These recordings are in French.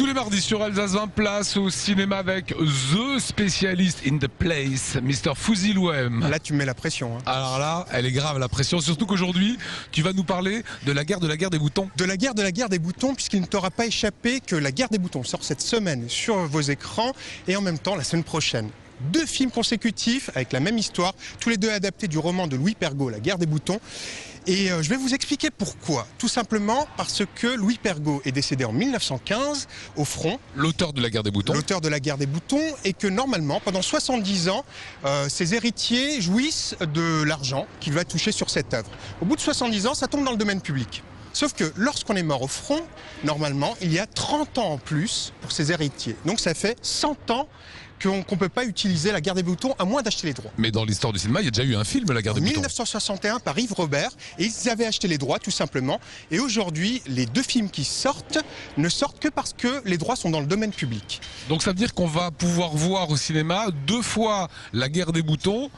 Tous les mardis sur Alsace 20, place au cinéma avec The Specialist in the Place, Mr. Fouzi-Louem. Là, tu mets la pression. Alors là, elle est grave la pression, surtout qu'aujourd'hui, tu vas nous parler de la guerre des boutons. De la guerre des boutons, puisqu'il ne t'aura pas échappé que la guerre des boutons sort cette semaine sur vos écrans et en même temps la semaine prochaine. 2 films consécutifs avec la même histoire, tous les deux adaptés du roman de Louis Pergaud, La guerre des boutons. Et je vais vous expliquer pourquoi. Tout simplement parce que Louis Pergaud est décédé en 1915 au front. L'auteur de La guerre des boutons. L'auteur de La guerre des boutons, et que normalement, pendant 70 ans, ses héritiers jouissent de l'argent qu'il va toucher sur cette œuvre. Au bout de 70 ans, ça tombe dans le domaine public. Sauf que lorsqu'on est mort au front, normalement, il y a 30 ans en plus pour ses héritiers. Donc ça fait 100 ans qu'on ne peut pas utiliser La guerre des boutons à moins d'acheter les droits. Mais dans l'histoire du cinéma, il y a déjà eu un film, La guerre des boutons. 1961 par Yves Robert, et ils avaient acheté les droits tout simplement. Et aujourd'hui, les 2 films qui sortent ne sortent que parce que les droits sont dans le domaine public. Donc ça veut dire qu'on va pouvoir voir au cinéma 2 fois La guerre des boutons,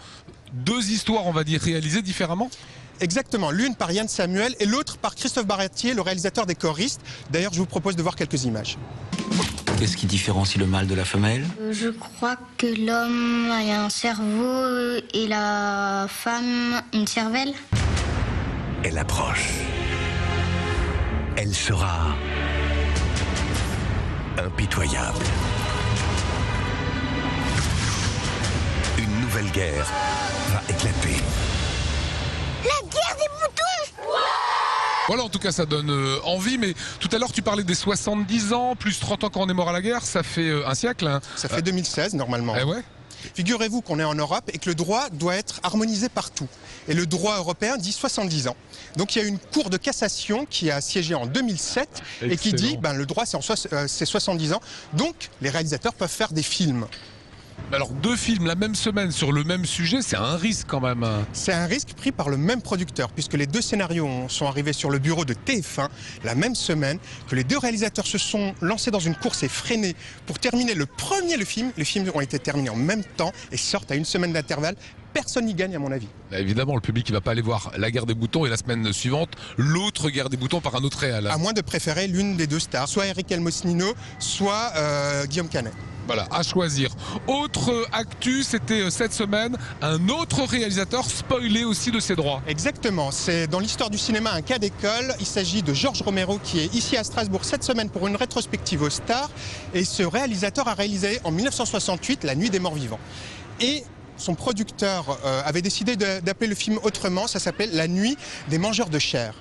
2 histoires, on va dire, réalisées différemment. Exactement, l'une par Yann Samuel et l'autre par Christophe Baratier, le réalisateur des Choristes. D'ailleurs, je vous propose de voir quelques images. Qu'est-ce qui différencie le mâle de la femelle? Je crois que l'homme a un cerveau et la femme une cervelle. Elle approche. Elle sera impitoyable. Une nouvelle guerre va éclater. La guerre des boutons! Voilà, en tout cas, ça donne envie. Mais tout à l'heure, tu parlais des 70 ans, plus 30 ans quand on est mort à la guerre. Ça fait un siècle. Hein. Ça fait 2016, normalement. Eh ouais. Figurez-vous qu'on est en Europe et que le droit doit être harmonisé partout. Et le droit européen dit 70 ans. Donc il y a une cour de cassation qui a siégé en 2007 et qui dit le droit c'est 70 ans. Donc les réalisateurs peuvent faire des films. Alors 2 films la même semaine sur le même sujet, c'est un risque quand même. C'est un risque pris par le même producteur, puisque les 2 scénarios sont arrivés sur le bureau de TF1 la même semaine, que les 2 réalisateurs se sont lancés dans une course effrénée pour terminer le film. Les films ont été terminés en même temps et sortent à 1 semaine d'intervalle. Personne n'y gagne à mon avis. Bah évidemment, le public ne va pas aller voir La guerre des boutons et la semaine suivante, l'autre guerre des boutons par un autre réal. À moins de préférer l'une des 2 stars, soit Eric Elmosnino, soit Guillaume Canet. Voilà, à choisir. Autre actu, c'était cette semaine, un autre réalisateur spoilé aussi de ses droits. Exactement, c'est dans l'histoire du cinéma un cas d'école. Il s'agit de Georges Romero qui est ici à Strasbourg cette semaine pour une rétrospective aux stars. Et ce réalisateur a réalisé en 1968 La nuit des morts vivants. Et son producteur avait décidé d'appeler le film autrement, ça s'appelle La nuit des mangeurs de chair.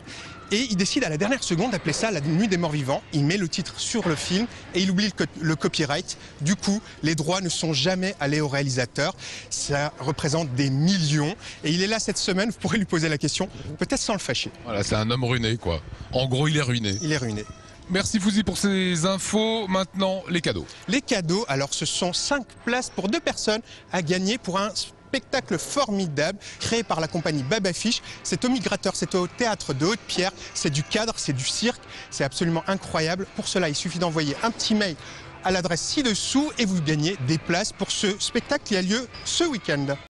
Et il décide à la dernière seconde d'appeler ça La nuit des morts vivants. Il met le titre sur le film et il oublie le copyright. Du coup, les droits ne sont jamais allés au réalisateur. Ça représente des millions. Et il est là cette semaine, vous pourrez lui poser la question, peut-être sans le fâcher. Voilà, c'est un homme ruiné, quoi. En gros, il est ruiné. Il est ruiné. Merci Fouzi pour ces infos. Maintenant, les cadeaux. Les cadeaux, alors ce sont 5 places pour 2 personnes à gagner pour un spectacle formidable créé par la compagnie Babafiche. C'est au Migrateur, c'est au théâtre de Haute-Pierre, c'est du cadre, c'est du cirque, c'est absolument incroyable. Pour cela, il suffit d'envoyer un petit mail à l'adresse ci-dessous et vous gagnez des places pour ce spectacle qui a lieu ce week-end.